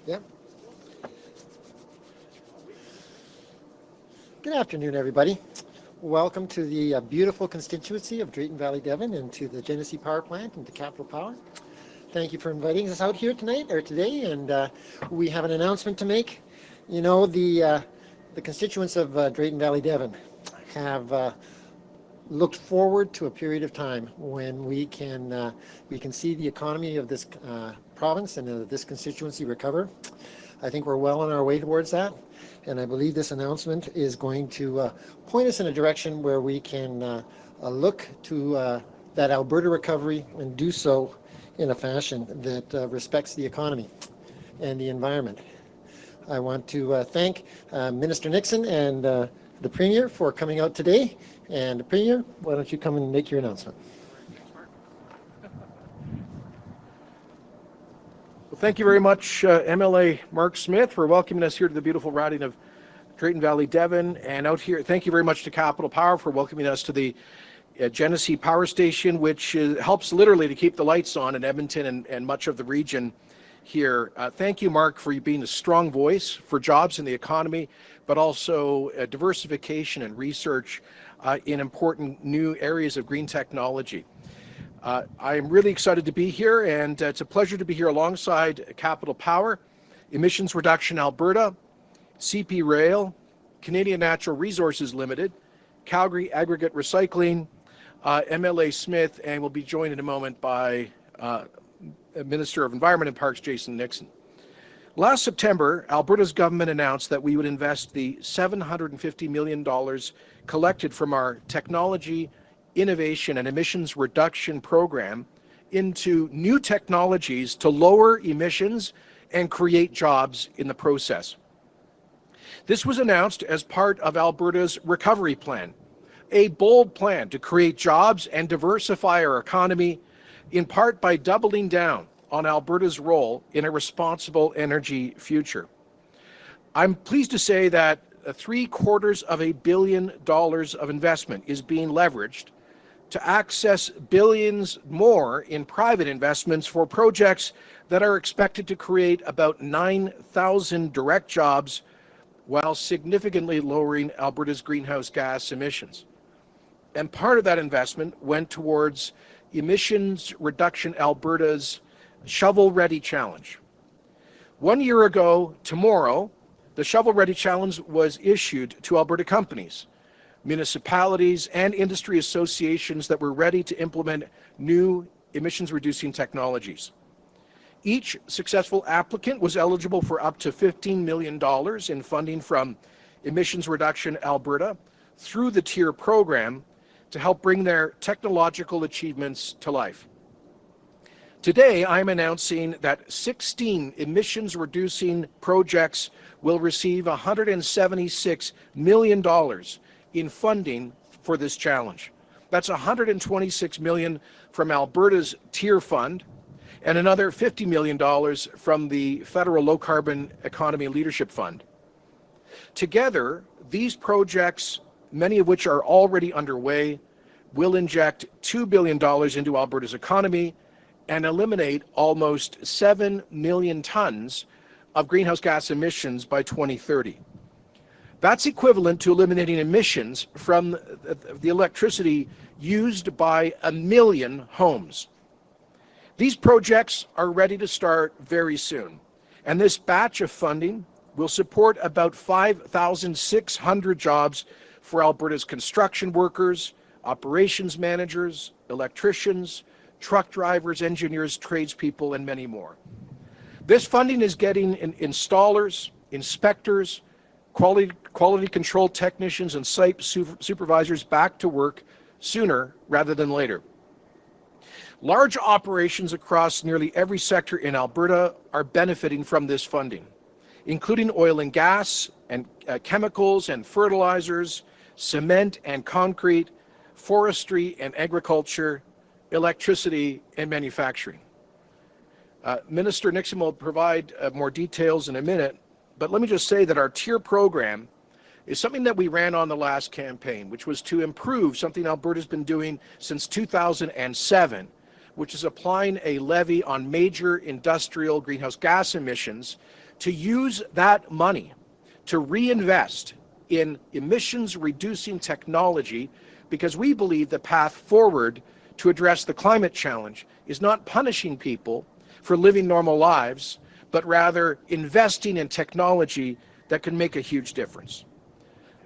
Yep. Good afternoon, everybody. Welcome to the beautiful constituency of Drayton Valley-Devon and to the Genesee Power Plant and to Capital Power. Thank you for inviting us out here tonight or today, and we have an announcement to make. You know, the constituents of Drayton Valley-Devon have looked forward to a period of time when we can see the economy of this province and this constituency recover. I think we're well on our way towards that, and I believe this announcement is going to point us in a direction where we can look to that Alberta recovery and do so in a fashion that respects the economy and the environment. I want to thank Minister Nixon and the Premier for coming out today. And Premier, why don't you come and make your announcement? Well, thank you very much, MLA Mark Smith, for welcoming us here to the beautiful riding of Drayton Valley-Devon. And out here, thank you very much to Capital Power for welcoming us to the Genesee Power Station, which helps literally to keep the lights on in Edmonton and much of the region here. Thank you, Mark, for being a strong voice for jobs in the economy, but also diversification and research in important new areas of green technology. I'm really excited to be here, and it's a pleasure to be here alongside Capital Power, Emissions Reduction Alberta, CP Rail, Canadian Natural Resources Limited, Calgary Aggregate Recycling, MLA Smith, and we'll be joined in a moment by Minister of Environment and Parks, Jason Nixon. Last September, Alberta's government announced that we would invest the $750 million collected from our technology, innovation, and emissions reduction program into new technologies to lower emissions and create jobs in the process. This was announced as part of Alberta's recovery plan, a bold plan to create jobs and diversify our economy, in part by doubling down on Alberta's role in a responsible energy future. I'm pleased to say that $750 million of investment is being leveraged to access billions more in private investments for projects that are expected to create about 9,000 direct jobs while significantly lowering Alberta's greenhouse gas emissions. And part of that investment went towards Emissions Reduction Alberta's Shovel Ready Challenge. 1 year ago tomorrow, the Shovel Ready Challenge was issued to Alberta companies, municipalities, and industry associations that were ready to implement new emissions-reducing technologies. Each successful applicant was eligible for up to $15 million in funding from Emissions Reduction Alberta through the TIER program to help bring their technological achievements to life. Today, I'm announcing that 16 emissions-reducing projects will receive $176 million in funding for this challenge. That's $126 million from Alberta's TIER fund and another $50 million from the Federal Low Carbon Economy Leadership Fund. Together, these projects, many of which are already underway, will inject $2 billion into Alberta's economy and eliminate almost 7 million tons of greenhouse gas emissions by 2030. That's equivalent to eliminating emissions from the electricity used by 1 million homes. These projects are ready to start very soon, and this batch of funding will support about 5,600 jobs for Alberta's construction workers, operations managers, electricians, truck drivers, engineers, tradespeople, and many more. This funding is getting installers, inspectors, quality control technicians, and site supervisors back to work sooner rather than later. Large operations across nearly every sector in Alberta are benefiting from this funding, including oil and gas, and chemicals and fertilizers, cement and concrete, forestry and agriculture, electricity and manufacturing. Minister Nixon will provide more details in a minute, but let me just say that our TIER program is something that we ran on the last campaign, which was to improve something Alberta's been doing since 2007, which is applying a levy on major industrial greenhouse gas emissions to use that money to reinvest in emissions reducing technology, because we believe the path forward to address the climate challenge is not punishing people for living normal lives, but rather investing in technology that can make a huge difference.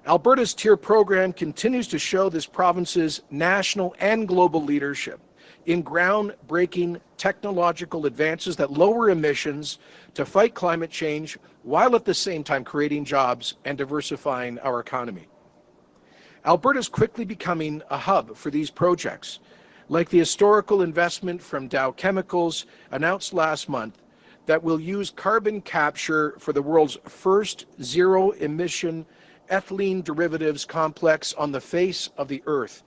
Alberta's TIER program continues to show this province's national and global leadership in groundbreaking technological advances that lower emissions to fight climate change, while at the same time creating jobs and diversifying our economy. Alberta is quickly becoming a hub for these projects, like the historical investment from Dow Chemicals announced last month that will use carbon capture for the world's first zero-emission ethylene derivatives complex on the face of the earth.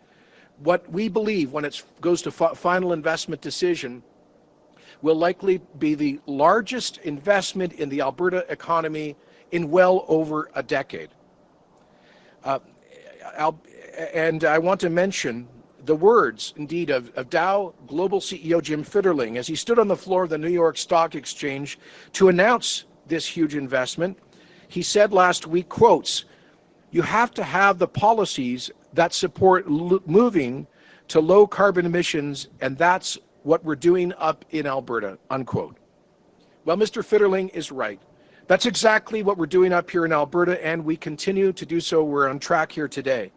What we believe, when it goes to final investment decision, will likely be the largest investment in the Alberta economy in well over a decade. And I want to mention the words, indeed, of Dow Global CEO Jim Fitterling as he stood on the floor of the New York Stock Exchange to announce this huge investment. He said last week, quotes, "You have to have the policies that support moving to low carbon emissions, and that's what we're doing up in Alberta," unquote. Well, Mr. Fitterling is right. That's exactly what we're doing up here in Alberta, and we continue to do so. We're on track here today.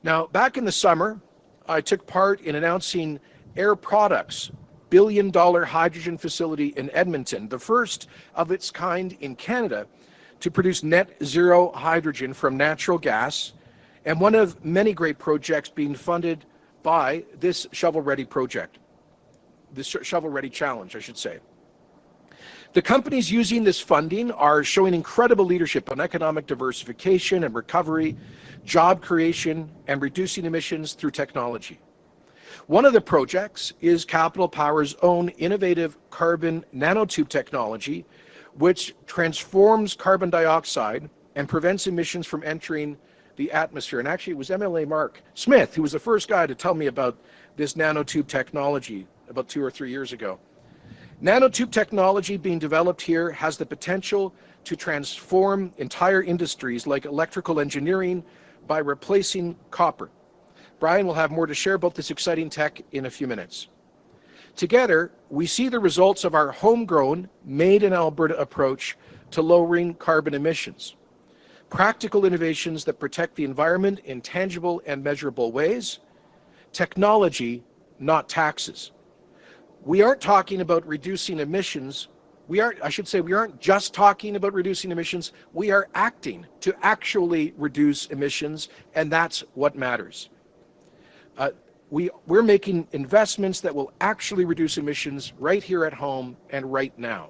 Now, back in the summer, I took part in announcing Air Products' billion-dollar hydrogen facility in Edmonton, the first of its kind in Canada to produce net zero hydrogen from natural gas, and one of many great projects being funded by this shovel-ready project, this shovel-ready challenge, I should say. The companies using this funding are showing incredible leadership on economic diversification and recovery, job creation, and reducing emissions through technology. One of the projects is Capital Power's own innovative carbon nanotube technology, which transforms carbon dioxide and prevents emissions from entering the atmosphere. And actually, it was MLA Mark Smith who was the first guy to tell me about this nanotube technology about 2 or 3 years ago. Nanotube technology being developed here has the potential to transform entire industries like electrical engineering by replacing copper. Brian will have more to share about this exciting tech in a few minutes. Together, we see the results of our homegrown, made in Alberta approach to lowering carbon emissions. Practical innovations that protect the environment in tangible and measurable ways. Technology, not taxes. We aren't talking about reducing emissions. We aren't just talking about reducing emissions. We are acting to actually reduce emissions, and that's what matters. We're making investments that will actually reduce emissions right here at home and right now.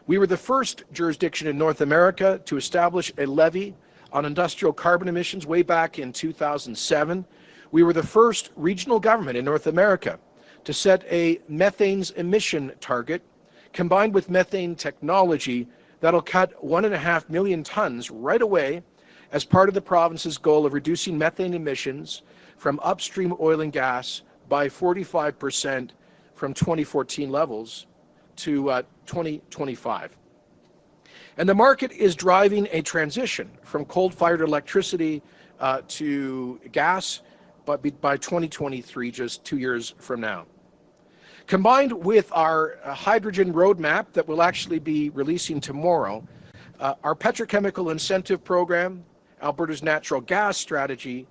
We were the first jurisdiction in North America to establish a levy on industrial carbon emissions way back in 2007. We were the first regional government in North America to set a methane's emission target combined with methane technology that'll cut 1.5 million tons right away as part of the province's goal of reducing methane emissions from upstream oil and gas by 45% from 2014 levels to 2025. And the market is driving a transition from coal-fired electricity to gas by 2023, just 2 years from now. Combined with our hydrogen roadmap that we'll actually be releasing tomorrow, our petrochemical incentive program, Alberta's natural gas strategy,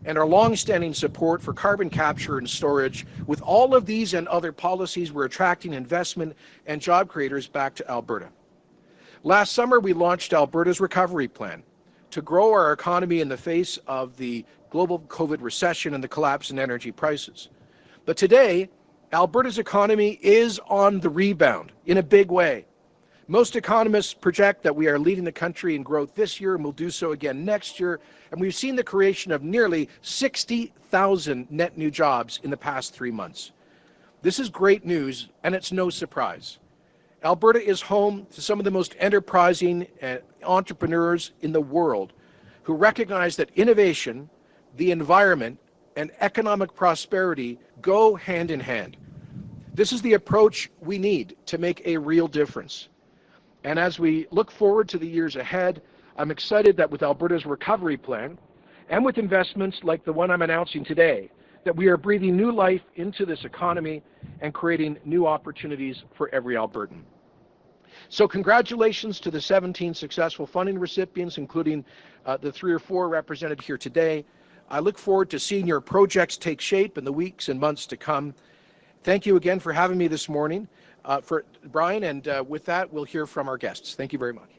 and our long-standing support for carbon capture and storage, with all of these and other policies, we're attracting investment and job creators back to Alberta. Last summer, we launched Alberta's recovery plan to grow our economy in the face of the global COVID recession and the collapse in energy prices. But today, Alberta's economy is on the rebound in a big way. Most economists project that we are leading the country in growth this year and will do so again next year. And we've seen the creation of nearly 60,000 net new jobs in the past 3 months. This is great news, and it's no surprise. Alberta is home to some of the most enterprising entrepreneurs in the world who recognize that innovation, the environment, and economic prosperity go hand in hand. This is the approach we need to make a real difference. And as we look forward to the years ahead, I'm excited that with Alberta's recovery plan and with investments like the one I'm announcing today, that we are breathing new life into this economy and creating new opportunities for every Albertan. So congratulations to the 17 successful funding recipients, including the 3 or 4 represented here today. I look forward to seeing your projects take shape in the weeks and months to come. Thank you again for having me this morning, for Brian, and with that, we'll hear from our guests. Thank you very much.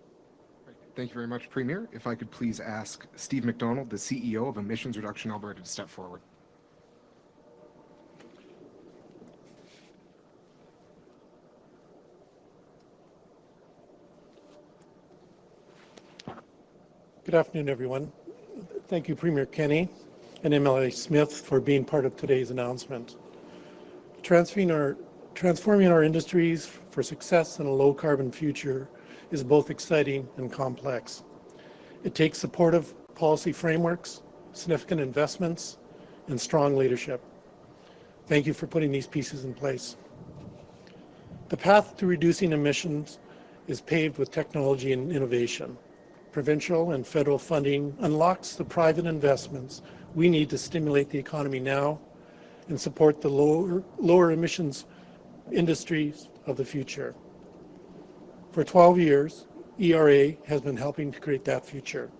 Thank you very much, Premier. If I could please ask Steve MacDonald, the CEO of Emissions Reduction Alberta, to step forward. Good afternoon, everyone. Thank you, Premier Kenney and MLA Smith, for being part of today's announcement. Transforming our industries for success in a low-carbon future is both exciting and complex. It takes supportive policy frameworks, significant investments, and strong leadership. Thank you for putting these pieces in place. The path to reducing emissions is paved with technology and innovation. Provincial and federal funding unlocks the private investments we need to stimulate the economy now and support the lower emissions industries of the future. For 12 years, ERA has been helping to create that future.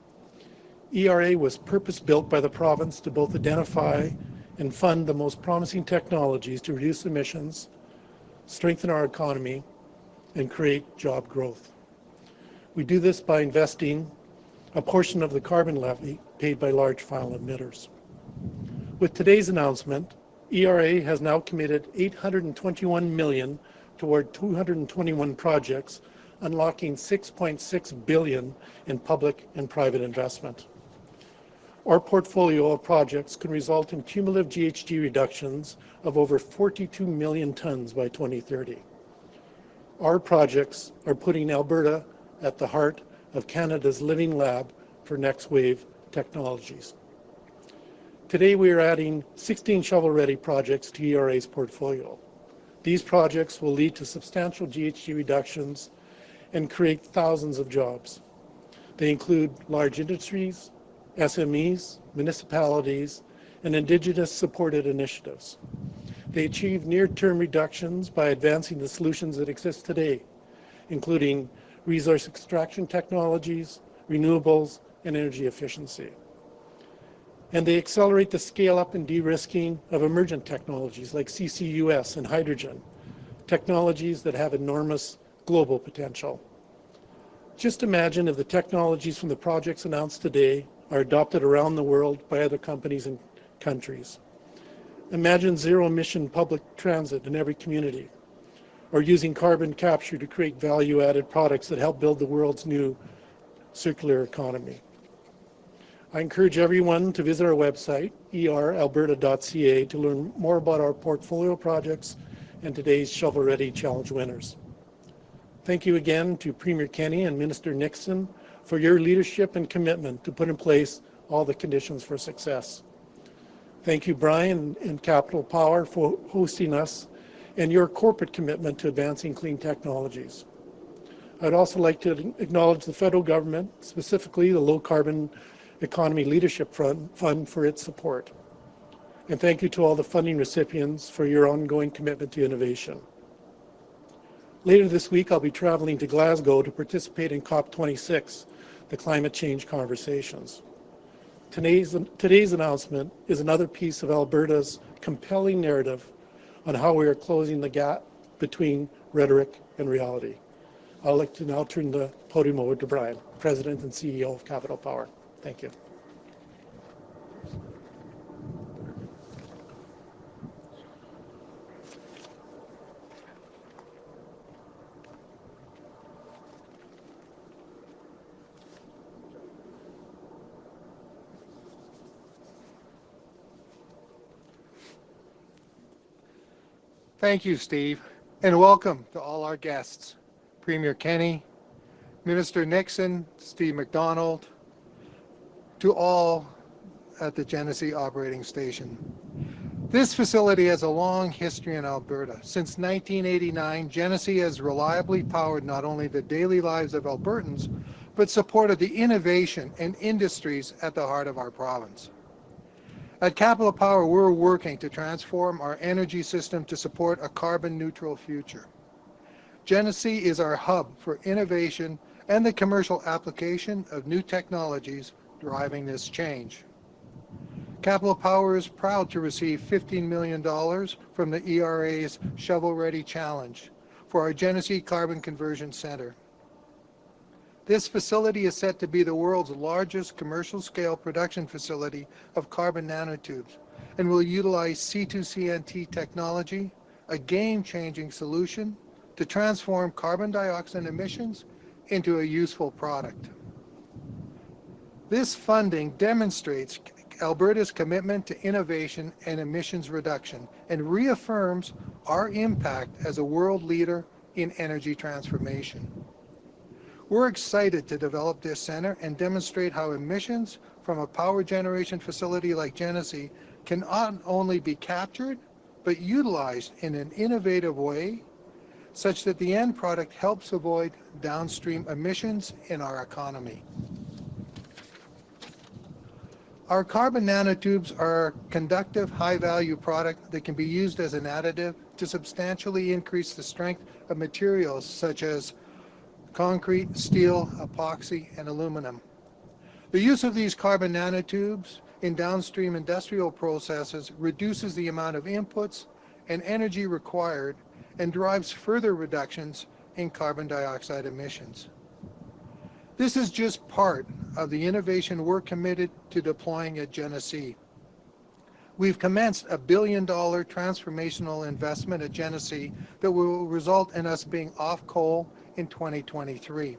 ERA was purpose-built by the province to both identify and fund the most promising technologies to reduce emissions, strengthen our economy, and create job growth. We do this by investing a portion of the carbon levy paid by large file emitters. With today's announcement, ERA has now committed $821 million toward 221 projects, unlocking $6.6 billion in public and private investment. Our portfolio of projects can result in cumulative GHG reductions of over 42 million tons by 2030. Our projects are putting Alberta at the heart of Canada's living lab for next wave technologies. Today we are adding 16 shovel-ready projects to ERA's portfolio. These projects will lead to substantial GHG reductions and create thousands of jobs. They include large industries, SMEs, municipalities, and Indigenous supported initiatives. They achieve near-term reductions by advancing the solutions that exist today, including resource extraction technologies, renewables, and energy efficiency. And they accelerate the scale-up and de-risking of emergent technologies like CCUS and hydrogen, technologies that have enormous global potential. Just imagine if the technologies from the projects announced today are adopted around the world by other companies and countries. Imagine zero-emission public transit in every community, or using carbon capture to create value-added products that help build the world's new circular economy. I encourage everyone to visit our website, eralberta.ca, to learn more about our portfolio projects and today's shovel-ready challenge winners. Thank you again to Premier Kenney and Minister Nixon for your leadership and commitment to put in place all the conditions for success. Thank you, Brian and Capital Power, for hosting us and your corporate commitment to advancing clean technologies. I'd also like to acknowledge the federal government, specifically the Low Carbon Economy Leadership Fund, for its support. And thank you to all the funding recipients for your ongoing commitment to innovation. Later this week, I'll be traveling to Glasgow to participate in COP26, the climate change conversations. Today's announcement is another piece of Alberta's compelling narrative on how we are closing the gap between rhetoric and reality. I'd like to now turn the podium over to Brian, President and CEO of Capital Power. Thank you. Thank you, Steve, and welcome to all our guests, Premier Kenney, Minister Nixon, Steve MacDonald, to all at the Genesee Operating Station. This facility has a long history in Alberta. Since 1989, Genesee has reliably powered not only the daily lives of Albertans, but supported the innovation and industries at the heart of our province. At Capital Power, we're working to transform our energy system to support a carbon-neutral future. Genesee is our hub for innovation and the commercial application of new technologies driving this change. Capital Power is proud to receive $15 million from the ERA's Shovel Ready Challenge for our Genesee Carbon Conversion Center. This facility is set to be the world's largest commercial-scale production facility of carbon nanotubes and will utilize C2CNT technology, a game-changing solution to transform carbon dioxide emissions into a useful product. This funding demonstrates Alberta's commitment to innovation and emissions reduction and reaffirms our impact as a world leader in energy transformation. We're excited to develop this center and demonstrate how emissions from a power generation facility like Genesee can not only be captured, but utilized in an innovative way such that the end product helps avoid downstream emissions in our economy. Our carbon nanotubes are a conductive, high-value product that can be used as an additive to substantially increase the strength of materials such as concrete, steel, epoxy, and aluminum. The use of these carbon nanotubes in downstream industrial processes reduces the amount of inputs and energy required and drives further reductions in carbon dioxide emissions. This is just part of the innovation we're committed to deploying at Genesee. We've commenced $1 billion transformational investment at Genesee that will result in us being off coal in 2023.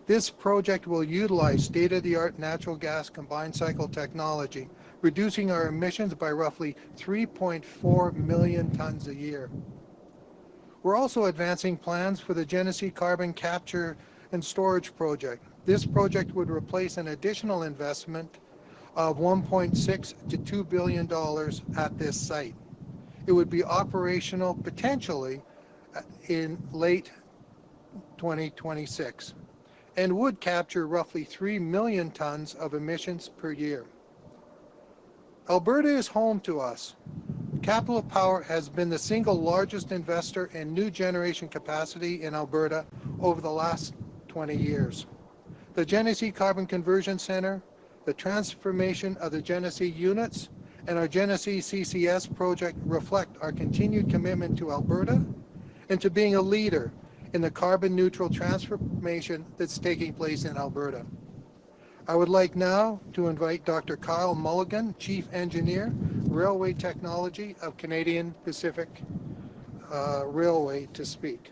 This project will utilize state-of-the-art natural gas combined cycle technology, reducing our emissions by roughly 3.4 million tons a year. We're also advancing plans for the Genesee Carbon Capture and Storage Project. This project would replace an additional investment of $1.6 to $2 billion at this site. It would be operational potentially in late 2026 and would capture roughly 3 million tons of emissions per year. Alberta is home to us. Capital Power has been the single largest investor in new generation capacity in Alberta over the last 20 years. The Genesee Carbon Conversion Center, the transformation of the Genesee units, and our Genesee CCS project reflect our continued commitment to Alberta and to being a leader in the carbon neutral transformation that's taking place in Alberta. I would like now to invite Dr. Kyle Mulligan, Chief Engineer, Railway Technology of Canadian Pacific Railway, to speak.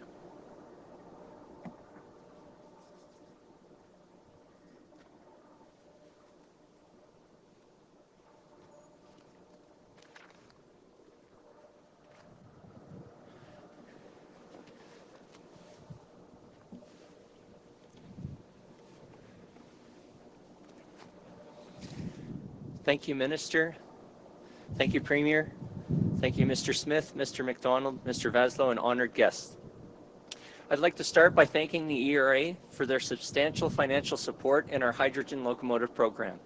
Thank you, Minister. Thank you, Premier. Thank you, Mr. Smith, Mr. MacDonald, Mr. Vaasjo, and honored guests. I'd like to start by thanking the ERA for their substantial financial support in our hydrogen locomotive program.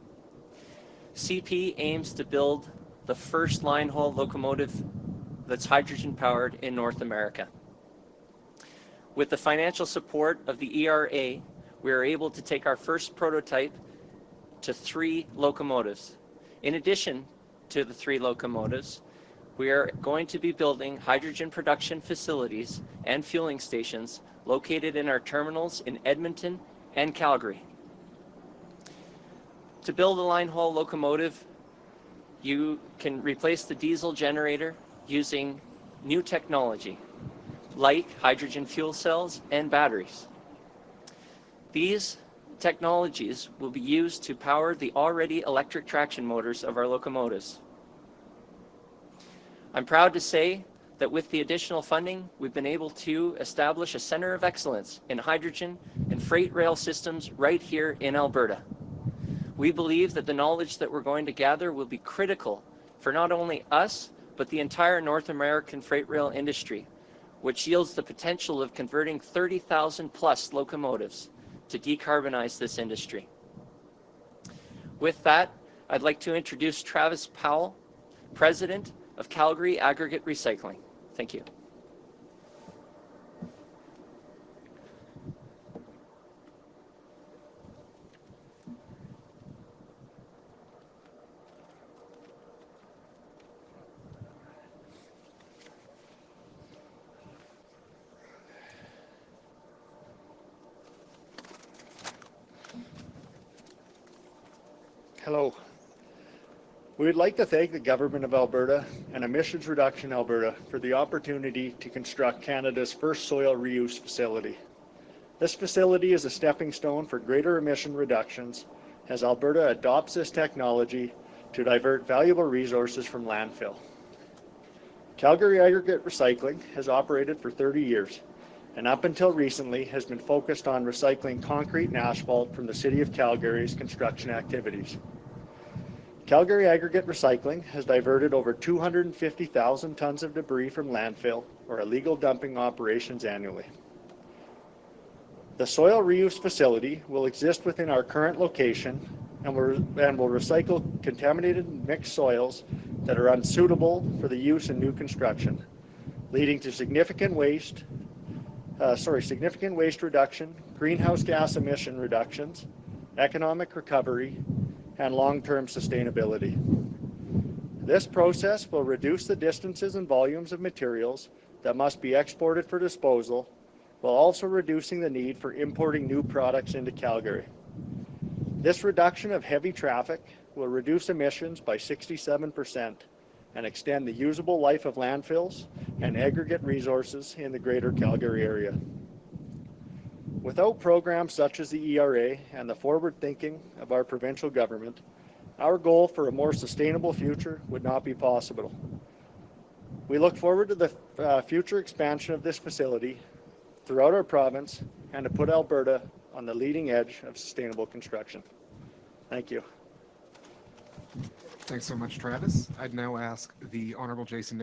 CP aims to build the first line-haul locomotive that's hydrogen-powered in North America. With the financial support of the ERA, we are able to take our first prototype to 3 locomotives. In addition to the 3 locomotives, we are going to be building hydrogen production facilities and fueling stations located in our terminals in Edmonton and Calgary. To build a line-haul locomotive, you can replace the diesel generator using new technology, like hydrogen fuel cells and batteries. These technologies will be used to power the already electric traction motors of our locomotives. I'm proud to say that with the additional funding, we've been able to establish a center of excellence in hydrogen and freight rail systems right here in Alberta. We believe that the knowledge that we're going to gather will be critical for not only us, but the entire North American freight rail industry, which yields the potential of converting 30,000 plus locomotives to decarbonize this industry. With that, I'd like to introduce Travis Powell, President of Calgary Aggregate Recycling. Thank you. Hello. We would like to thank the Government of Alberta and Emissions Reduction Alberta for the opportunity to construct Canada's first soil reuse facility. This facility is a stepping stone for greater emission reductions as Alberta adopts this technology to divert valuable resources from landfill. Calgary Aggregate Recycling has operated for 30 years and up until recently has been focused on recycling concrete and asphalt from the City of Calgary's construction activities. Calgary Aggregate Recycling has diverted over 250,000 tons of debris from landfill or illegal dumping operations annually. The soil reuse facility will exist within our current location and will recycle contaminated mixed soils that are unsuitable for the use in new construction, leading to significant waste reduction, greenhouse gas emission reductions, economic recovery, and long-term sustainability. This process will reduce the distances and volumes of materials that must be exported for disposal, while also reducing the need for importing new products into Calgary. This reduction of heavy traffic will reduce emissions by 67% and extend the usable life of landfills and aggregate resources in the greater Calgary area. Without programs such as the ERA and the forward thinking of our provincial government, our goal for a more sustainable future would not be possible. We look forward to the future expansion of this facility throughout our province and to put Alberta on the leading edge of sustainable construction. Thank you. Thanks so much, Travis. I'd now ask the Honourable Jason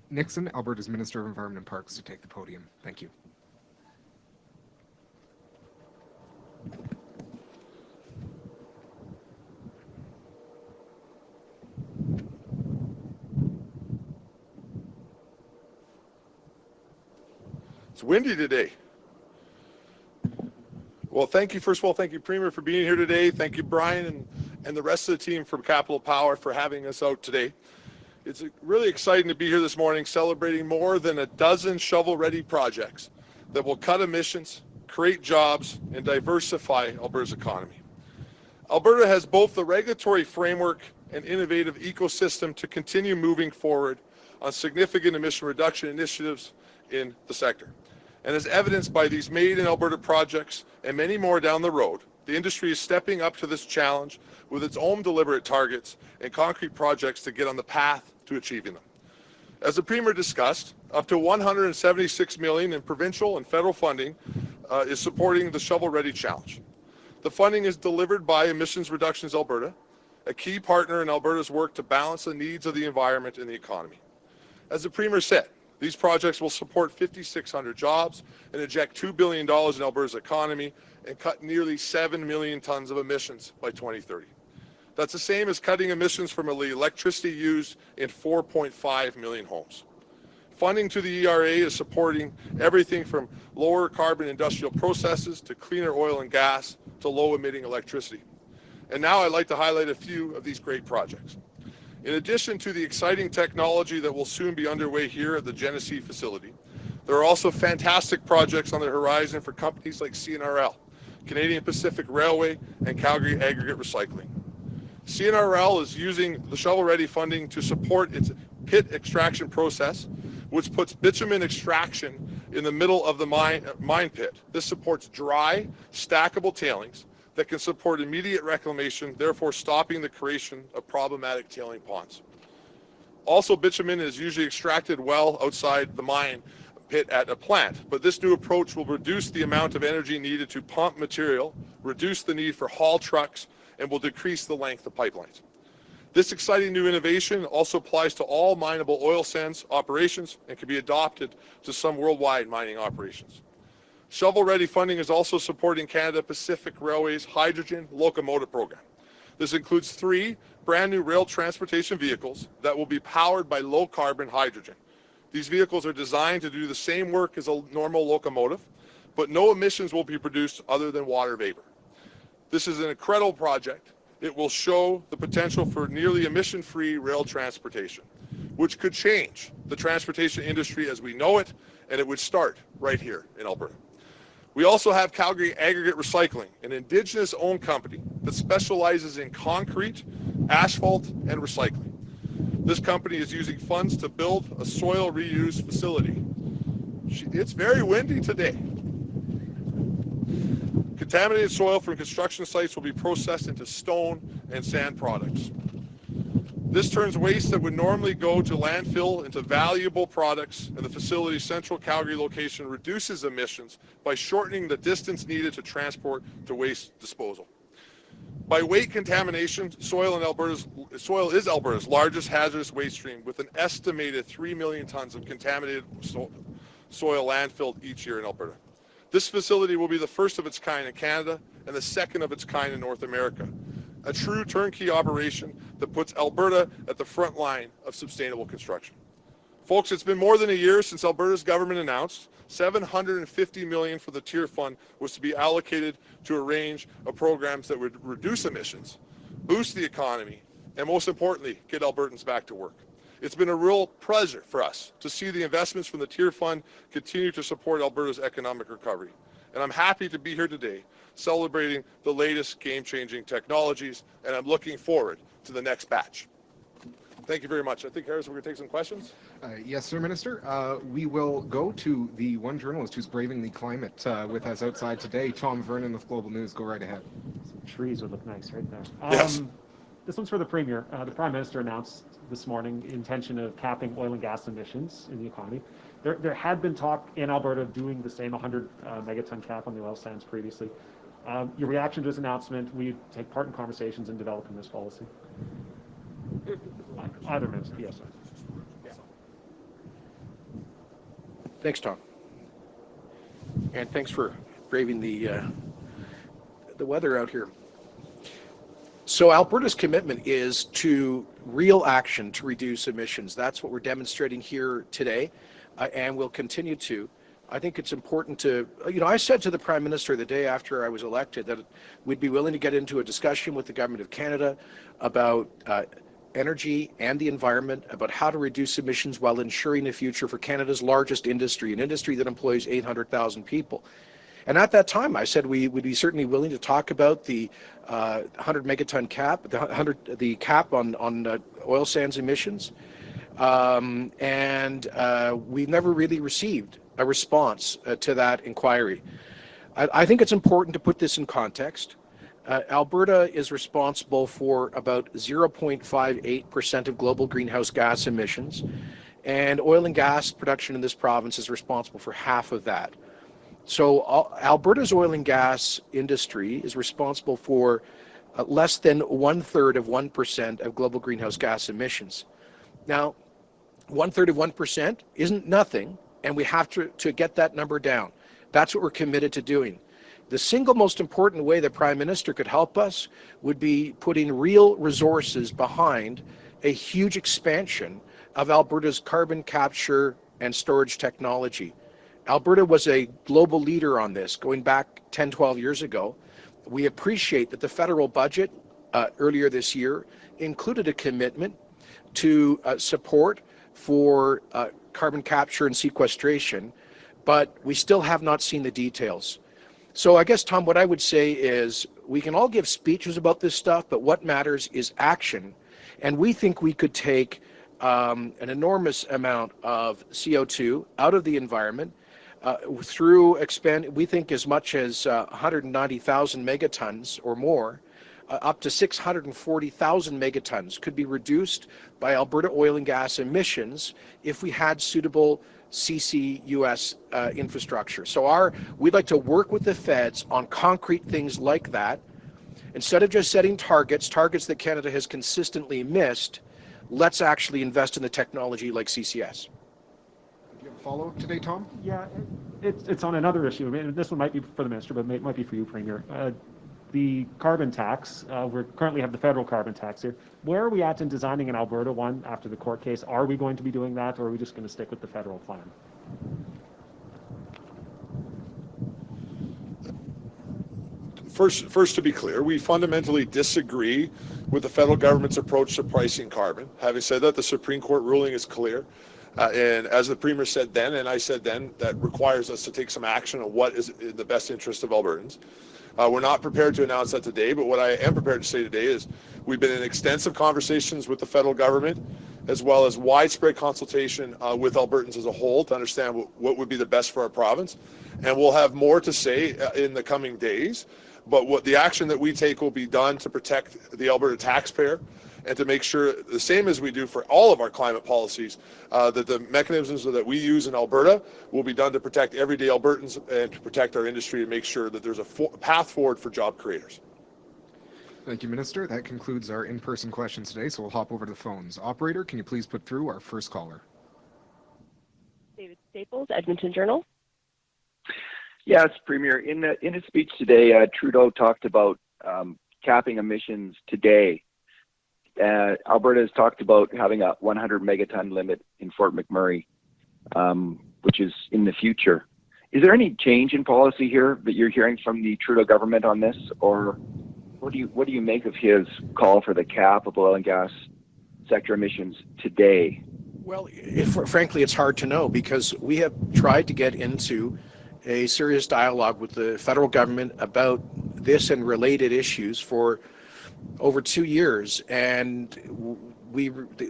Nixon, Alberta's Minister of Environment and Parks, to take the podium. Thank you. It's windy today. Well, thank you. First of all, thank you, Premier, for being here today. Thank you, Brian, and the rest of the team from Capital Power for having us out today. It's really exciting to be here this morning celebrating more than a dozen shovel-ready projects that will cut emissions, create jobs, and diversify Alberta's economy. Alberta has both the regulatory framework and innovative ecosystem to continue moving forward on significant emission reduction initiatives in the sector. And as evidenced by these Made in Alberta projects and many more down the road, the industry is stepping up to this challenge with its own deliberate targets and concrete projects to get on the path to achieving them. As the Premier discussed, up to $176 million in provincial and federal funding is supporting the Shovel Ready Challenge. The funding is delivered by Emissions Reductions Alberta, a key partner in Alberta's work to balance the needs of the environment and the economy. As the Premier said, these projects will support 5,600 jobs and inject $2 billion in Alberta's economy and cut nearly 7 million tons of emissions by 2030. That's the same as cutting emissions from the electricity used in 4.5 million homes. Funding to the ERA is supporting everything from lower carbon industrial processes to cleaner oil and gas to low emitting electricity. And now I'd like to highlight a few of these great projects. In addition to the exciting technology that will soon be underway here at the Genesee facility, there are also fantastic projects on the horizon for companies like CNRL, Canadian Pacific Railway, and Calgary Aggregate Recycling. CNRL is using the shovel-ready funding to support its pit extraction process, which puts bitumen extraction in the middle of the mine pit. This supports dry, stackable tailings that can support immediate reclamation, therefore stopping the creation of problematic tailing ponds. Also, bitumen is usually extracted well outside the mine pit at a plant, but this new approach will reduce the amount of energy needed to pump material, reduce the need for haul trucks, and will decrease the length of pipelines. This exciting new innovation also applies to all mineable oil sands operations and can be adopted to some worldwide mining operations. Shovel-ready funding is also supporting Canada Pacific Railway's hydrogen locomotive program. This includes 3 brand new rail transportation vehicles that will be powered by low-carbon hydrogen. These vehicles are designed to do the same work as a normal locomotive, but no emissions will be produced other than water vapor. This is an incredible project. It will show the potential for nearly emission-free rail transportation, which could change the transportation industry as we know it, and it would start right here in Alberta. We also have Calgary Aggregate Recycling, an Indigenous-owned company that specializes in concrete, asphalt, and recycling. This company is using funds to build a soil reuse facility. It's very windy today. Contaminated soil from construction sites will be processed into stone and sand products. This turns waste that would normally go to landfill into valuable products, and the facility's central Calgary location reduces emissions by shortening the distance needed to transport to waste disposal. By weight contamination, soil is Alberta's largest hazardous waste stream, with an estimated 3 million tons of contaminated soil landfilled each year in Alberta. This facility will be the first of its kind in Canada and the second of its kind in North America, a true turnkey operation that puts Alberta at the front line of sustainable construction. Folks, it's been more than a year since Alberta's government announced $750 million for the TIER fund was to be allocated to a range of programs that would reduce emissions, boost the economy, and most importantly, get Albertans back to work. It's been a real pleasure for us to see the investments from the TIER fund continue to support Alberta's economic recovery. And I'm happy to be here today celebrating the latest game-changing technologies, and I'm looking forward to the next batch. Thank you very much. I think, Harris, we're going to take some questions. Yes, sir, Minister. We will go to the one journalist who's braving the climate with us outside today, Tom Vernon with Global News. Go right ahead. Some trees would look nice right there. Yes. This one's for the Premier. The Prime Minister announced this morning the intention of capping oil and gas emissions in the economy. There had been talk in Alberta of doing the same 100 megaton cap on the oil sands previously. Your reaction to this announcement, will you take part in conversations in developing this policy? Either minister, yes, sir. Yeah. Thanks, Tom. And thanks for braving the weather out here. So Alberta's commitment is to real action to reduce emissions. That's what we're demonstrating here today, and we'll continue to. I think it's important to, I said to the Prime Minister the day after I was elected that we'd be willing to get into a discussion with the Government of Canada about energy and the environment, about how to reduce emissions while ensuring a future for Canada's largest industry, an industry that employs 800,000 people. And at that time, I said we would be certainly willing to talk about the 100 megaton cap, the cap on oil sands emissions, and we've never really received a response to that inquiry. I think it's important to put this in context. Alberta is responsible for about 0.58% of global greenhouse gas emissions, and oil and gas production in this province is responsible for half of that. So Alberta's oil and gas industry is responsible for less than 1/3 of 1% of global greenhouse gas emissions. Now, 1/3 of 1% isn't nothing, and we have to get that number down. That's what we're committed to doing. The single most important way the Prime Minister could help us would be putting real resources behind a huge expansion of Alberta's carbon capture and storage technology. Alberta was a global leader on this going back 10, 12 years ago. We appreciate that the federal budget earlier this year included a commitment to support for carbon capture and sequestration, but we still have not seen the details. So I guess, Tom, what I would say is we can all give speeches about this stuff, but what matters is action. And we think we could take an enormous amount of CO2 out of the environment through we think as much as 190,000 megatons or more, up to 640,000 megatons could be reduced by Alberta oil and gas emissions if we had suitable CCUS infrastructure. So we'd like to work with the feds on concrete things like that. Instead of just setting targets that Canada has consistently missed, let's actually invest in the technology like CCS. Do you have a follow-up today, Tom? Yeah, it's on another issue. I mean, this one might be for the minister, but might be for you, Premier. The carbon tax, we currently have the federal carbon tax here. Where are we at in designing an Alberta one after the court case? Are we going to be doing that, or are we just going to stick with the federal plan? First, to be clear, we fundamentally disagree with the federal government's approach to pricing carbon. Having said that, the Supreme Court ruling is clear. And as the Premier said then, and I said then, that requires us to take some action on what is in the best interest of Albertans. We're not prepared to announce that today, but what I am prepared to say today is we've been in extensive conversations with the federal government, as well as widespread consultation with Albertans as a whole to understand what would be the best for our province. And we'll have more to say in the coming days. But what the action that we take will be done to protect the Alberta taxpayer and to make sure, the same as we do for all of our climate policies, that the mechanisms that we use in Alberta will be done to protect everyday Albertans and to protect our industry and make sure that there's a path forward for job creators. Thank you, Minister. That concludes our in-person questions today, so we'll hop over to the phones. Operator, can you please put through our first caller? David Staples, Edmonton Journal. Yes, Premier. In his speech today, Trudeau talked about capping emissions today. Alberta has talked about having a 100 megaton limit in Fort McMurray, which is in the future. Is there any change in policy here that you're hearing from the Trudeau government on this, or what do you make of his call for the cap of oil and gas sector emissions today? Well, frankly, it's hard to know because we have tried to get into a serious dialogue with the federal government about this and related issues for over 2 years, and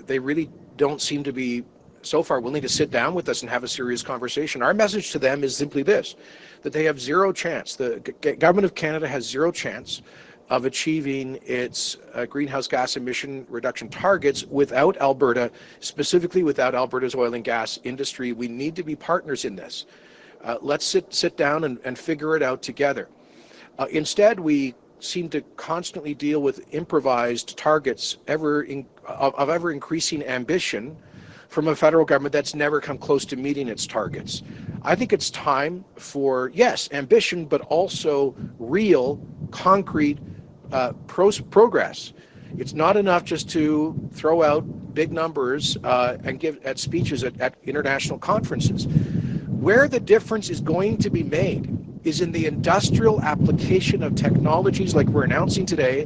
they really don't seem to be so far willing to sit down with us and have a serious conversation. Our message to them is simply this, that they have zero chance. The government of Canada has zero chance of achieving its greenhouse gas emission reduction targets without Alberta, specifically without Alberta's oil and gas industry. We need to be partners in this. Let's sit down and figure it out together. Instead, we seem to constantly deal with improvised targets of ever increasing ambition from a federal government that's never come close to meeting its targets. I think it's time for, yes, ambition, but also real, concrete progress. It's not enough just to throw out big numbers and give at speeches at international conferences. Where the difference is going to be made is in the industrial application of technologies like we're announcing today,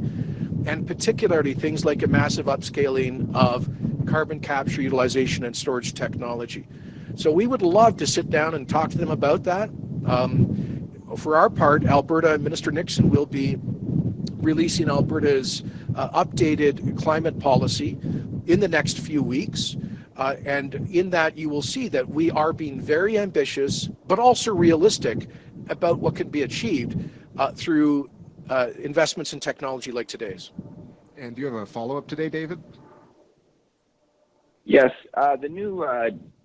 and particularly things like a massive upscaling of carbon capture, utilization, and storage technology. So we would love to sit down and talk to them about that. For our part, Alberta, Minister Nixon will be releasing Alberta's updated climate policy in the next few weeks. And in that, you will see that we are being very ambitious, but also realistic about what can be achieved through investments in technology like today's. And do you have a follow-up today, David? Yes, the new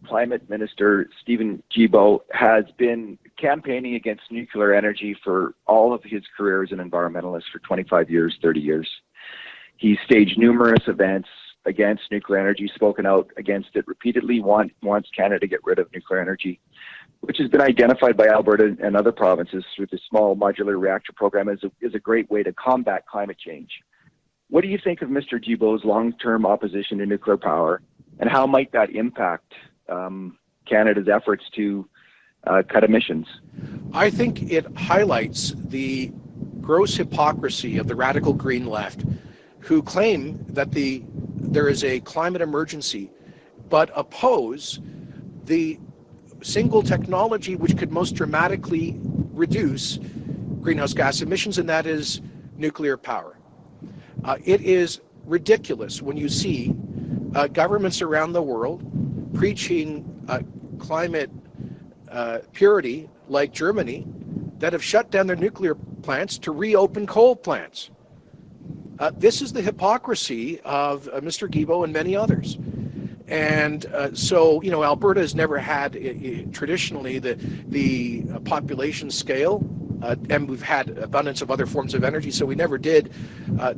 climate minister, Steven Guilbeault, has been campaigning against nuclear energy for all of his career as an environmentalist for 25 years, 30 years. He's staged numerous events against nuclear energy, spoken out against it repeatedly, wants Canada to get rid of nuclear energy, which has been identified by Alberta and other provinces through the small modular reactor program as a great way to combat climate change. What do you think of Mr. Guilbeault's long-term opposition to nuclear power, and how might that impact Canada's efforts to cut emissions? I think it highlights the gross hypocrisy of the radical green left, who claim that there is a climate emergency, but oppose the single technology which could most dramatically reduce greenhouse gas emissions, and that is nuclear power. It is ridiculous when you see governments around the world preaching climate purity, like Germany, that have shut down their nuclear plants to reopen coal plants. This is the hypocrisy of Mr. Guilbeault and many others. And so, Alberta has never had traditionally the population scale and we've had abundance of other forms of energy, so we never did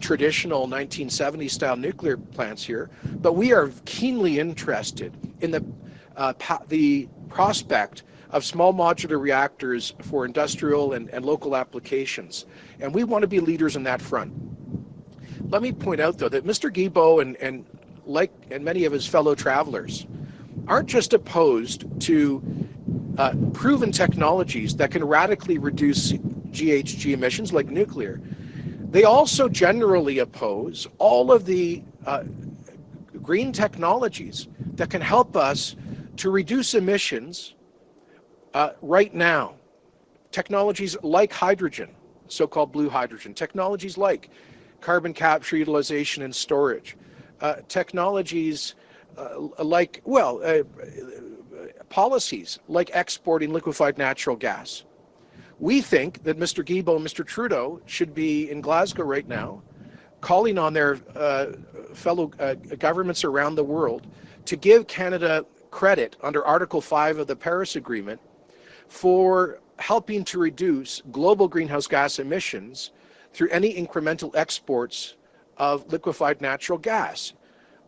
traditional 1970 style nuclear plants here. But we are keenly interested in the prospect of small modular reactors for industrial and local applications, and we want to be leaders in that front. Let me point out, though, that Mr. Guilbeault and many of his fellow travelers aren't just opposed to proven technologies that can radically reduce GHG emissions like nuclear. They also generally oppose all of the green technologies that can help us to reduce emissions right now. Technologies like hydrogen, so-called blue hydrogen, technologies like carbon capture, utilization, and storage, technologies policies like exporting liquefied natural gas. We think that Mr. Guilbeault and Mr. Trudeau should be in Glasgow right now, calling on their fellow governments around the world to give Canada credit under Article 5 of the Paris Agreement for helping to reduce global greenhouse gas emissions through any incremental exports of liquefied natural gas.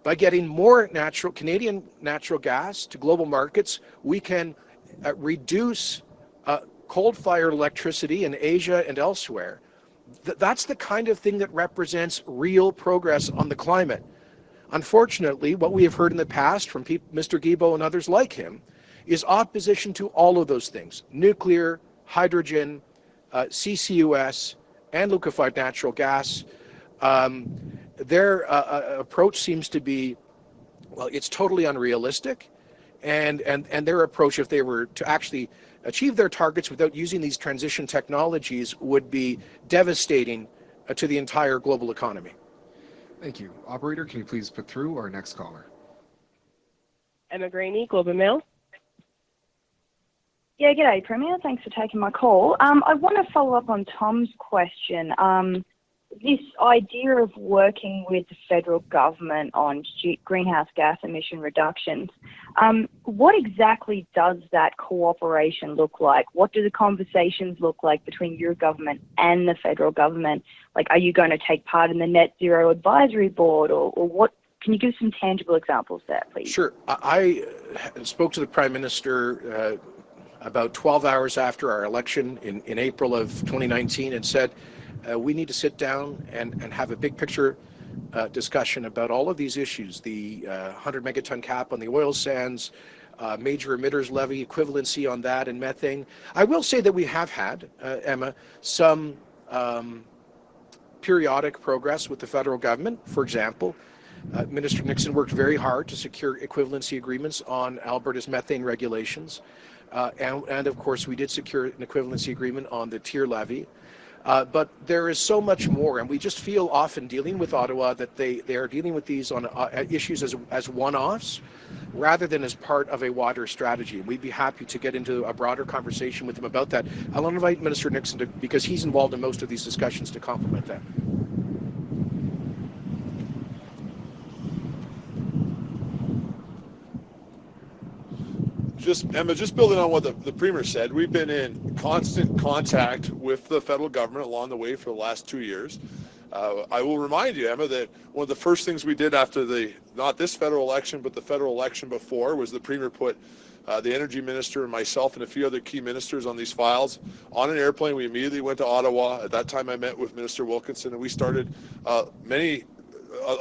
By getting more Canadian natural gas to global markets, we can reduce coal-fired electricity in Asia and elsewhere. That's the kind of thing that represents real progress on the climate. Unfortunately, what we have heard in the past from Mr. Guilbeault and others like him is opposition to all of those things: nuclear, hydrogen, CCUS, and liquefied natural gas. Their approach seems to be, well, it's totally unrealistic, and their approach, if they were to actually achieve their targets without using these transition technologies, would be devastating to the entire global economy. Thank you. Operator, can you please put through our next caller? Emma Graney, Globe and Mail. Yeah, g'day, Premier. Thanks for taking my call. I want to follow up on Tom's question. This idea of working with the federal government on greenhouse gas emission reductions, what exactly does that cooperation look like? What do the conversations look like between your government and the federal government? Like, are you going to take part in the Net Zero Advisory Board, or what? Can you give some tangible examples there, please? Sure. I spoke to the Prime Minister about 12 hours after our election in April of 2019 and said, we need to sit down and have a big picture discussion about all of these issues: the 100 megaton cap on the oil sands, major emitters levy, equivalency on that, and methane. I will say that we have had, Emma, some periodic progress with the federal government. For example, Minister Nixon worked very hard to secure equivalency agreements on Alberta's methane regulations. And of course, we did secure an equivalency agreement on the tier levy. But there is so much more, and we just feel often dealing with Ottawa that they are dealing with these on issues as one-offs rather than as part of a wider strategy. We'd be happy to get into a broader conversation with them about that. I'll invite Minister Nixon because he's involved in most of these discussions, to complement that. Emma, just building on what the Premier said, we've been in constant contact with the federal government along the way for the last 2 years. I will remind you, Emma, that one of the first things we did after not this federal election, but the federal election before, was the Premier put the Energy Minister and myself and a few other key ministers on these files on an airplane. We immediately went to Ottawa. At that time, I met with Minister Wilkinson, and we started a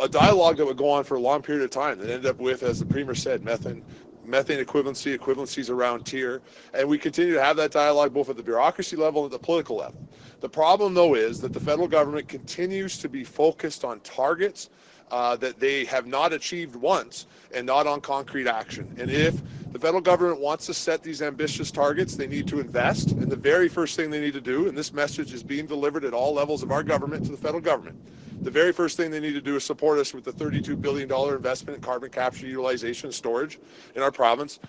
dialogue that would go on for a long period of time that ended up with, as the Premier said, methane equivalencies around tier, and we continue to have that dialogue both at the bureaucracy level and at the political level. The problem, though, is that the federal government continues to be focused on targets that they have not achieved once and not on concrete action. And if the federal government wants to set these ambitious targets, they need to invest. And the very first thing they need to do, and this message is being delivered at all levels of our government to the federal government, the very first thing they need to do is support us with the $32 billion investment in carbon capture, utilization, and storage in our province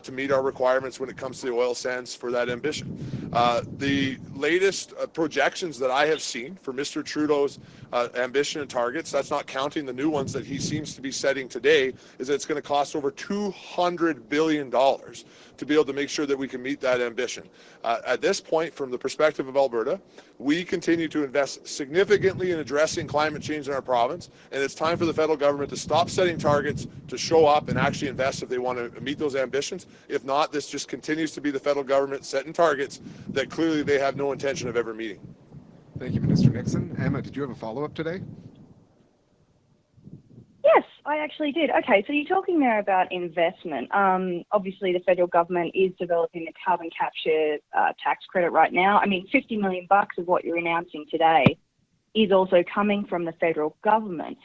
to meet our requirements when it comes to the oil sands for that ambition. The latest projections that I have seen for Mr. Trudeau's ambition and targets, that's not counting the new ones that he seems to be setting today, is that it's going to cost over $200 billion to be able to make sure that we can meet that ambition. At this point, from the perspective of Alberta, we continue to invest significantly in addressing climate change in our province, and it's time for the federal government to stop setting targets, to show up and actually invest if they want to meet those ambitions. If not, this just continues to be the federal government setting targets that clearly they have no intention of ever meeting. Thank you, Minister Nixon. Emma, did you have a follow-up today? Yes, I actually did. Okay, so you're talking there about investment. Obviously, the federal government is developing the carbon capture tax credit right now. I mean, $50 million of what you're announcing today is also coming from the federal government.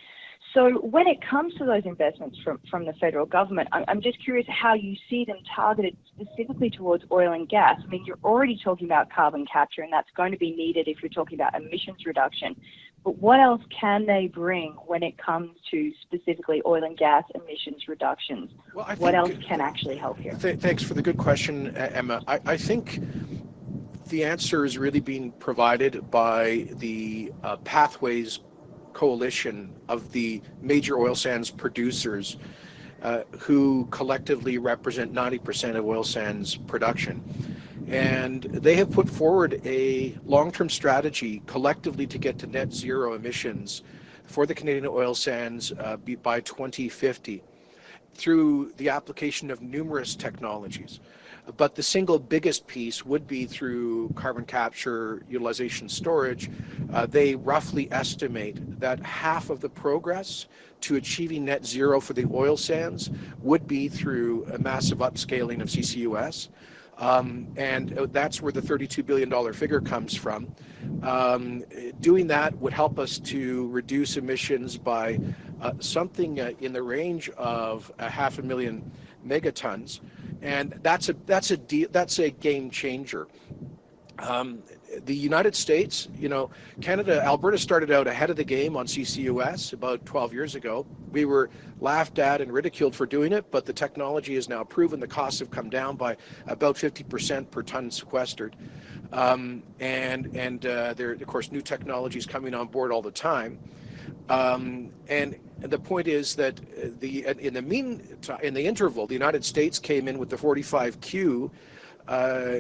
So when it comes to those investments from the federal government, I'm just curious how you see them targeted specifically towards oil and gas. I mean, you're already talking about carbon capture, and that's going to be needed if you're talking about emissions reduction. But what else can they bring when it comes to specifically oil and gas emissions reductions? Well, what else can actually help here? Thanks for the good question, Emma. I think the answer is really being provided by the Pathways coalition of the major oil sands producers who collectively represent 90% of oil sands production. And they have put forward a long-term strategy collectively to get to net zero emissions for the Canadian oil sands by 2050 through the application of numerous technologies. But the single biggest piece would be through carbon capture, utilization, storage. They roughly estimate that half of the progress to achieving net zero for the oil sands would be through a massive upscaling of CCUS. And that's where the $32 billion figure comes from. Doing that would help us to reduce emissions by something in the range of 500,000 megatons. And that's a game changer. The United States, Canada, Alberta started out ahead of the game on CCUS about 12 years ago. We were laughed at and ridiculed for doing it, but the technology is now proven. The costs have come down by about 50% per ton sequestered. And there are, of course, new technologies coming on board all the time. And the point is that in the interval, the United States came in with the 45Q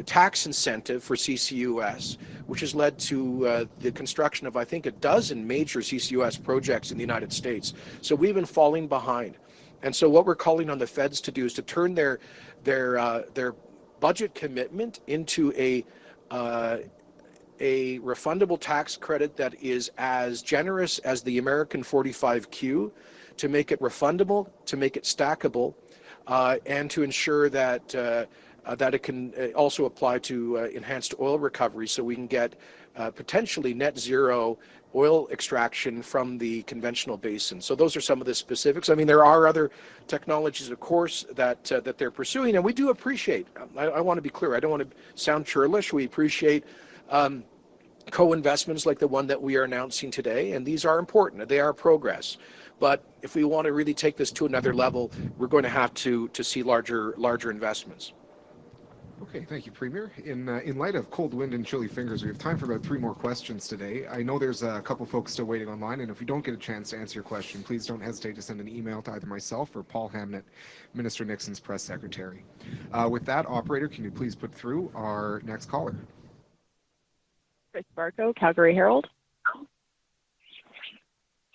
tax incentive for CCUS, which has led to the construction of, I think, a dozen major CCUS projects in the United States. So we've been falling behind. And so what we're calling on the feds to do is to turn their budget commitment into a refundable tax credit that is as generous as the American 45Q, to make it refundable, to make it stackable, and to ensure that it can also apply to enhanced oil recovery, so we can get potentially net zero oil extraction from the conventional basin. So those are some of the specifics. I mean, there are other technologies, of course, that they're pursuing, and we do appreciate. I want to be clear. I don't want to sound churlish. We appreciate co-investments like the one that we are announcing today, and these are important. They are progress. But if we want to really take this to another level, we're going to have to see larger investments. Okay, thank you, Premier. In light of cold wind and chilly fingers, we have time for about 3 more questions today. I know there's a couple folks still waiting online, and if we don't get a chance to answer your question, please don't hesitate to send an email to either myself or Paul Hamnett, Minister Nixon's press secretary. With that, operator, can you please put through our next caller? Chris Barco, Calgary Herald.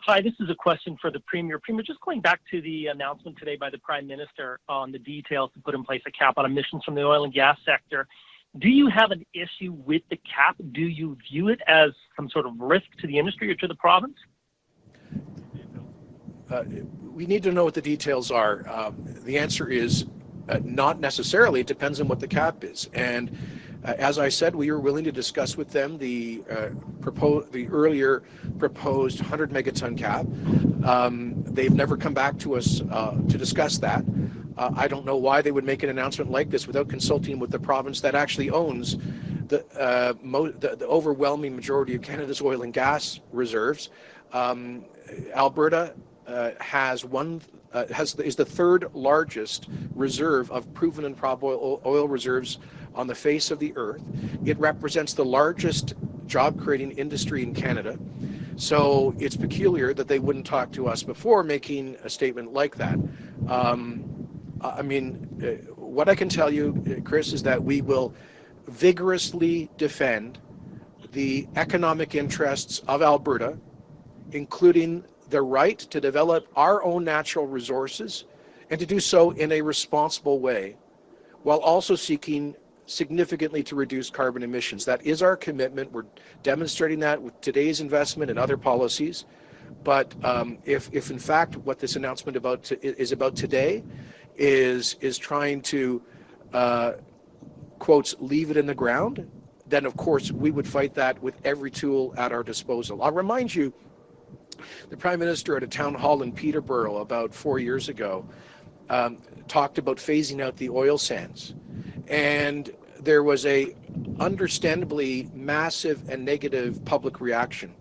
Hi, this is a question for the Premier. Premier, just going back to the announcement today by the Prime Minister on the details to put in place a cap on emissions from the oil and gas sector, do you have an issue with the cap? Do you view it as some sort of risk to the industry or to the province? We need to know what the details are. The answer is not necessarily. It depends on what the cap is. And as I said, we are willing to discuss with them the earlier proposed 100 megaton cap. They've never come back to us to discuss that. I don't know why they would make an announcement like this without consulting with the province that actually owns the overwhelming majority of Canada's oil and gas reserves. Alberta is the third largest reserve of proven and probable oil reserves on the face of the earth. It represents the largest job-creating industry in Canada. So it's peculiar that they wouldn't talk to us before making a statement like that. I mean, what I can tell you, Chris, is that we will vigorously defend the economic interests of Alberta, including the right to develop our own natural resources and to do so in a responsible way, while also seeking significantly to reduce carbon emissions. That is our commitment. We're demonstrating that with today's investment and other policies. But if in fact what this announcement is about today is trying to, quotes, leave it in the ground, then of course we would fight that with every tool at our disposal. I'll remind you, the Prime Minister at a town hall in Peterborough about 4 years ago talked about phasing out the oil sands. And there was a understandably massive and negative public reaction.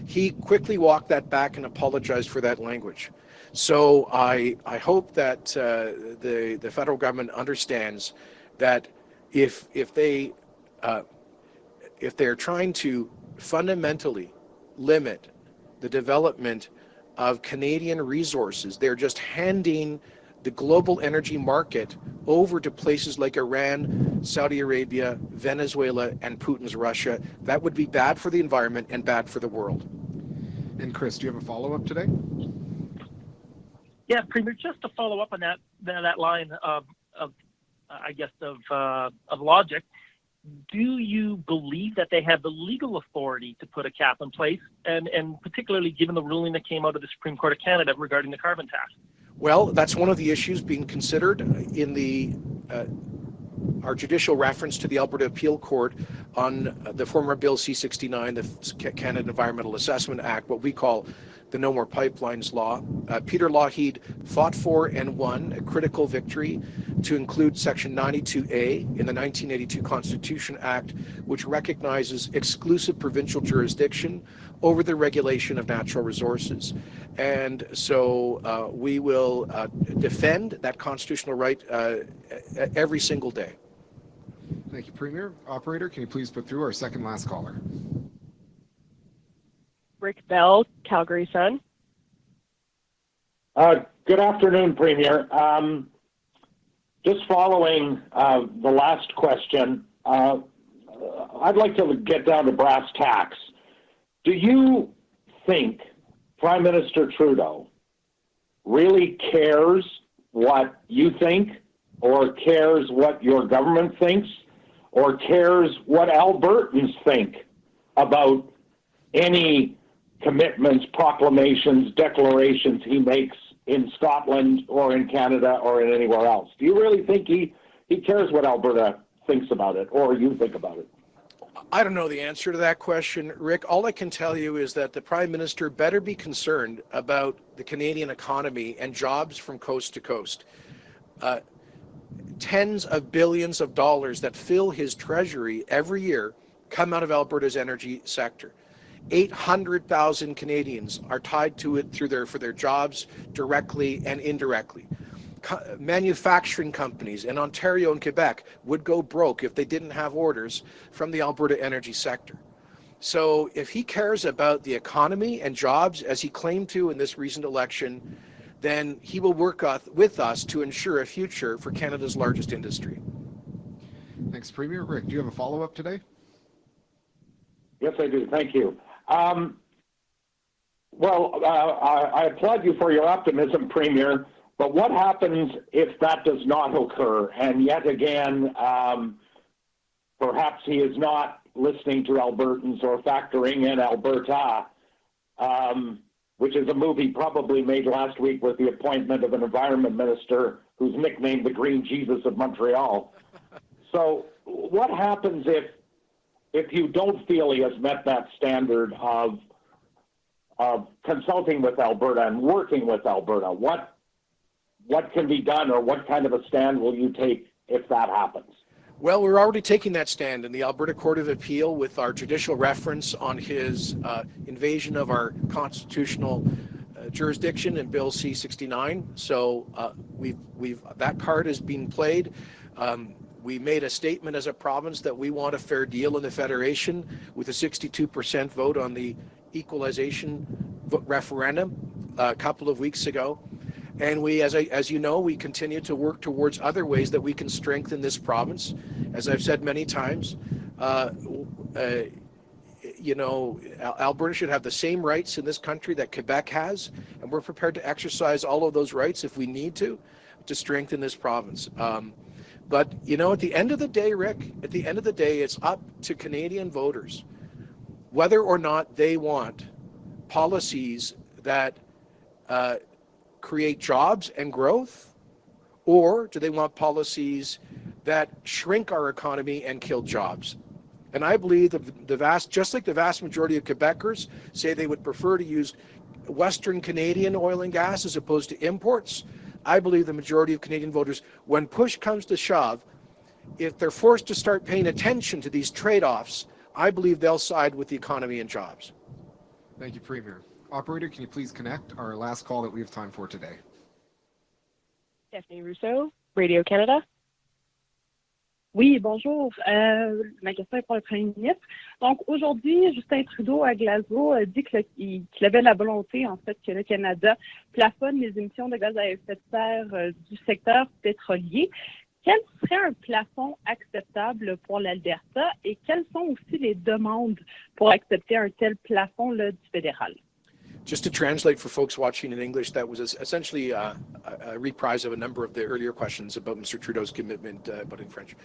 He quickly walked that back and apologized for that language. So I hope that the federal government understands that if they're trying to fundamentally limit the development of Canadian resources, they're just handing the global energy market over to places like Iran, Saudi Arabia, Venezuela, and Putin's Russia. That would be bad for the environment and bad for the world. And Chris, do you have a follow-up today? Yeah, Premier, just to follow up on that line of logic, do you believe that they have the legal authority to put a cap in place, and particularly given the ruling that came out of the Supreme Court of Canada regarding the carbon tax? Well, that's one of the issues being considered in our judicial reference to the Alberta Appeal Court on the former Bill C-69, the Canada Environmental Assessment Act, what we call the No More Pipelines Law. Peter Lougheed fought for and won a critical victory to include Section 92A in the 1982 Constitution Act, which recognizes exclusive provincial jurisdiction over the regulation of natural resources. And so we will defend that constitutional right every single day. Thank you, Premier. Operator, can you please put through our second last caller? Rick Bell, Calgary Sun. Good afternoon, Premier. Just following the last question, I'd like to get down to brass tacks. Do you think Prime Minister Trudeau really cares what you think, or cares what your government thinks, or cares what Albertans think about any commitments, proclamations, declarations he makes in Scotland or in Canada or in anywhere else? Do you really think he cares what Alberta thinks about it, or you think about it? I don't know the answer to that question, Rick. All I can tell you is that the Prime Minister better be concerned about the Canadian economy and jobs from coast to coast. Tens of billions of dollars that fill his treasury every year come out of Alberta's energy sector. 800,000 Canadians are tied to it for their jobs directly and indirectly. Manufacturing companies in Ontario and Quebec would go broke if they didn't have orders from the Alberta energy sector. So if he cares about the economy and jobs, as he claimed to in this recent election, then he will work with us to ensure a future for Canada's largest industry. Thanks, Premier. Rick, do you have a follow-up today? Yes, I do. Thank you. I applaud you for your optimism, Premier, but what happens if that does not occur? And yet again, perhaps he is not listening to Albertans or factoring in Alberta, which is a movie probably made last week with the appointment of an environment minister who's nicknamed the Green Jesus of Montreal. So what happens if you don't feel he has met that standard of consulting with Alberta and working with Alberta? what can be done, or what kind of a stand will you take if that happens? Well, we're already taking that stand in the Alberta Court of Appeal with our judicial reference on his invasion of our constitutional jurisdiction in Bill C-69. So that card has been played. We made a statement as a province that we want a fair deal in the Federation with a 62% vote on the equalization referendum a couple of weeks ago. And we, as you know, we continue to work towards other ways that we can strengthen this province. As I've said many times, you know, Alberta should have the same rights in this country that Quebec has, and we're prepared to exercise all of those rights if we need to strengthen this province. But, you know, at the end of the day, Rick, at the end of the day, it's up to Canadian voters whether or not they want policies that create jobs and growth, or do they want policies that shrink our economy and kill jobs? And I believe just like the vast majority of Quebecers say they would prefer to use Western Canadian oil and gas as opposed to imports, I believe the majority of Canadian voters, when push comes to shove, if they're forced to start paying attention to these trade-offs, I believe they'll side with the economy and jobs. Thank you, Premier. Operator, can you please connect our last call that we have time for today? Stephanie Rousseau, Radio Canada. Oui, bonjour. Ma question est pour le Premier ministre. Donc, aujourd'hui, Justin Trudeau à Glasgow a dit qu'il avait la volonté, en fait, que le Canada plafonne les émissions de gaz à effet de serre du secteur pétrolier. Quel serait un plafond acceptable pour l'Alberta et quelles sont aussi les demandes pour accepter un tel plafond là, du fédéral? Just to translate for folks watching in English, that was essentially a reprise of a number of the earlier questions about Mr. Trudeau's commitment, but in French.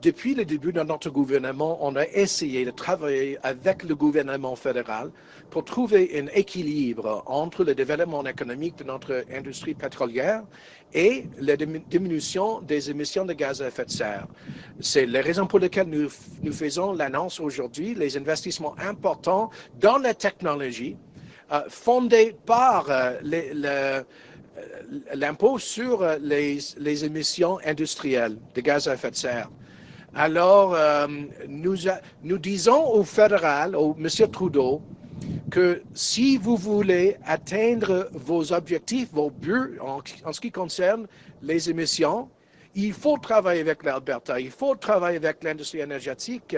Depuis le début de notre gouvernement, on a essayé de travailler avec le gouvernement fédéral pour trouver un équilibre entre le développement économique de notre industrie pétrolière et la diminution des émissions de gaz à effet de serre. C'est la raison pour laquelle nous faisons l'annonce aujourd'hui, les investissements importants dans la technologie fondés par l'impôt sur les émissions industrielles de gaz à effet de serre. Alors, nous disons au fédéral, au M. Trudeau, que si vous voulez atteindre vos objectifs, vos buts en ce qui concerne les émissions, il faut travailler avec l'Alberta, il faut travailler avec l'industrie énergétique,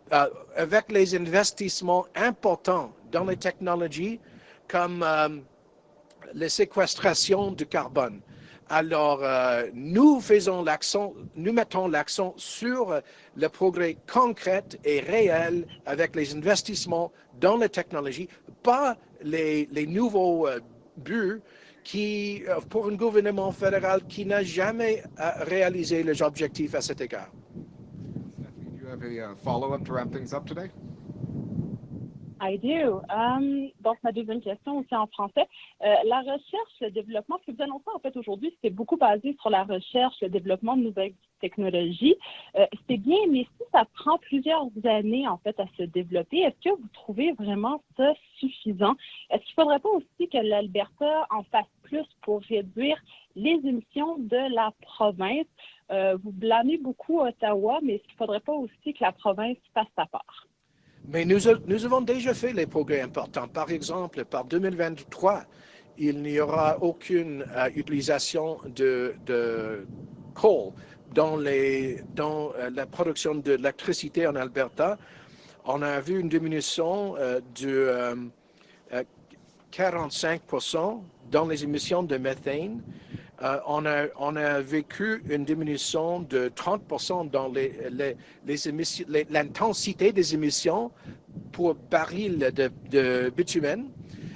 avec les investissements importants dans les technologies comme la séquestration du carbone. Alors, nous mettons l'accent sur le progrès concret et réel avec les investissements dans la technologie, pas les nouveaux buts qui, pour un gouvernement fédéral qui n'a jamais réalisé les objectifs à cet égard. Stephanie, do you have a follow-up to wrap things up today? I do. Donc, ma deuxième question aussi en français. La recherche, le développement, ce que vous annoncez en fait aujourd'hui, c'est beaucoup basé sur la recherche, le développement de nouvelles technologies. C'est bien, mais si ça prend plusieurs années en fait à se développer, est-ce que vous trouvez vraiment ça suffisant? Est-ce qu'il ne faudrait pas aussi que l'Alberta en fasse plus pour réduire les émissions de la province? Vous blâmez beaucoup Ottawa, mais est-ce qu'il ne faudrait pas aussi que la province fasse sa part? Mais nous avons déjà fait les progrès importants. Par exemple, par 2023, il n'y aura aucune utilisation de coal dans la production d'électricité en Alberta. On a vu une diminution de 45% dans les émissions de méthane. On a vécu une diminution de 30% dans l'intensité des émissions pour baril de bitumen.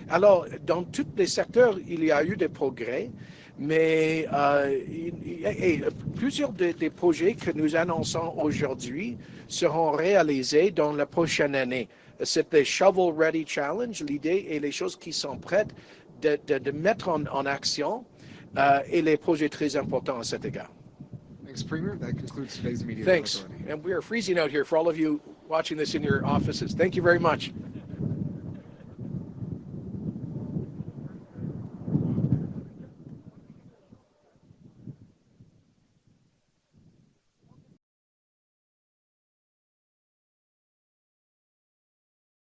Alors, dans tous les secteurs, il y a eu des progrès, mais plusieurs des projets que nous annonçons aujourd'hui seront réalisés dans la prochaine année. C'est le Shovel Ready Challenge. L'idée est les choses qui sont prêtes de mettre en action. Et les projets très importants à cet égard. Thanks, Premier. That concludes today's media. Thanks. And we are freezing out here for all of you watching this in your offices. Thank you very much.